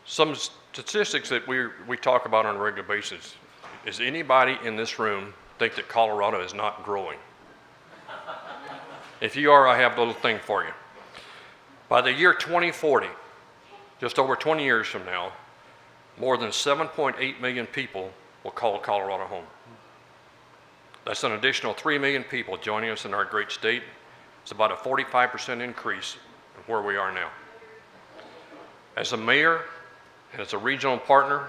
Some statistics that we talk about on a regular basis. Is anybody in this room think that Colorado is not growing? If you are, I have a little thing for you. By the year 2040, just over 20 years from now, more than 7.8 million people will call Colorado home. That's an additional 3 million people joining us in our great state. It's about a 45% increase in where we are now. As a mayor and as a regional partner,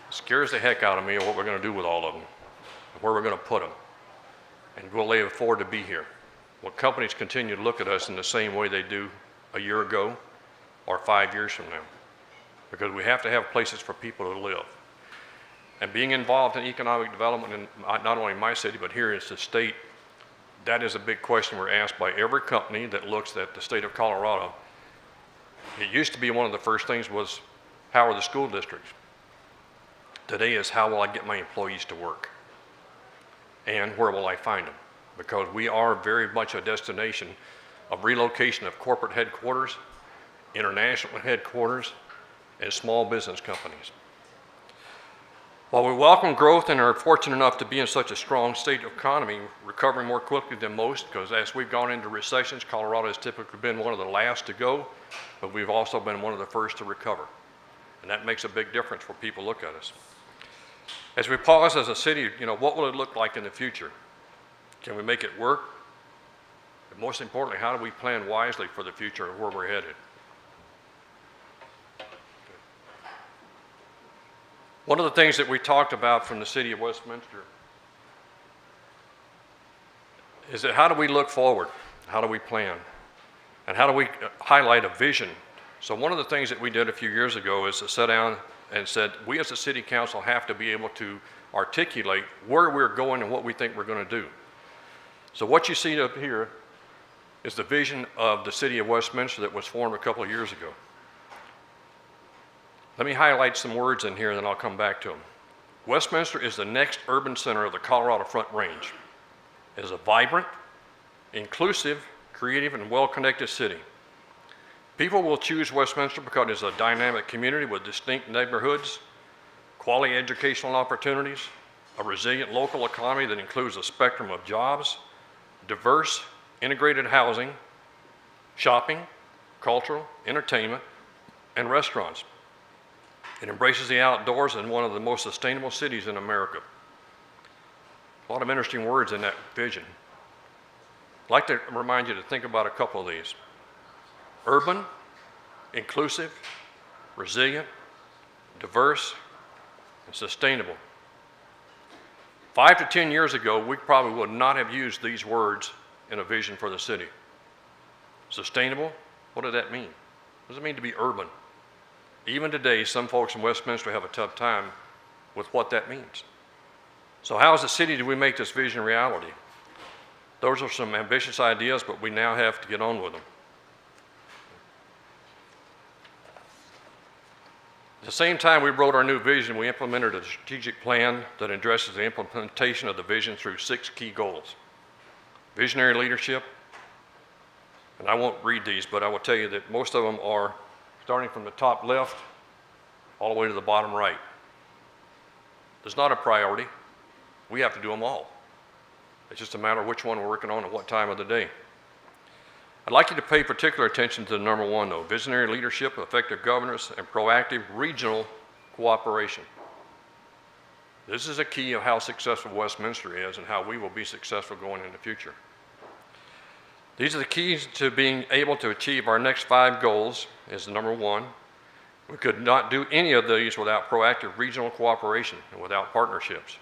it scares the heck out of me of what we're going to do with all of them, and where we're going to put them, and will they afford to be here? Will companies continue to look at us in the same way they do a year ago or 5 years from now? Because we have to have places for people to live. And being involved in economic development in not only my city, but here in the state, that is a big question we're asked by every company that looks at the state of Colorado. It used to be one of the first things was, how are the school districts? Today is, how will I get my employees to work? And where will I find them? Because we are very much a destination of relocation of corporate headquarters, international headquarters, and small business companies. While we welcome growth and are fortunate enough to be in such a strong state of economy, recovering more quickly than most, because as we've gone into recessions, Colorado has typically been one of the last to go, but we've also been one of the first to recover. And that makes a big difference when people look at us. As we pause as a city, what will it look like in the future? Can we make it work? And most importantly, how do we plan wisely for the future of where we're headed? One of the things that we talked about from the city of Westminster is that how do we look forward? How do we plan? And how do we highlight a vision? So one of the things that we did a few years ago is to sit down and said, we as a city council have to be able to articulate where we're going and what we think we're going to do. So what you see up here is the vision of the city of Westminster that was formed a couple of years ago. Let me highlight some words in here and then I'll come back to them. Westminster is the next urban center of the Colorado Front Range. It is a vibrant, inclusive, creative, and well-connected city. People will choose Westminster because it is a dynamic community with distinct neighborhoods, quality educational opportunities, a resilient local economy that includes a spectrum of jobs, diverse, integrated housing, shopping, cultural, entertainment, and restaurants. It embraces the outdoors and one of the most sustainable cities in America. A lot of interesting words in that vision. I'd like to remind you to think about a couple of these. Urban, inclusive, resilient, diverse, and sustainable. 5 to 10 years ago, we probably would not have used these words in a vision for the city. Sustainable, what does that mean? What does it mean to be urban? Even today, some folks in Westminster have a tough time with what that means. So how as a city do we make this vision a reality? Those are some ambitious ideas, but we now have to get on with them. At the same time we wrote our new vision, we implemented a strategic plan that addresses the implementation of the vision through 6 key goals. Visionary leadership, and I won't read these, but I will tell you that most of them are starting from the top left all the way to the bottom right. There's not a priority. We have to do them all. It's just a matter of which one we're working on at what time of the day. I'd like you to pay particular attention to the number 1 though, visionary leadership, effective governance, and proactive regional cooperation. This is a key of how successful Westminster is and how we will be successful going in the future. These are the keys to being able to achieve our next 5 goals is number 1. We could not do any of these without proactive regional cooperation and without partnerships.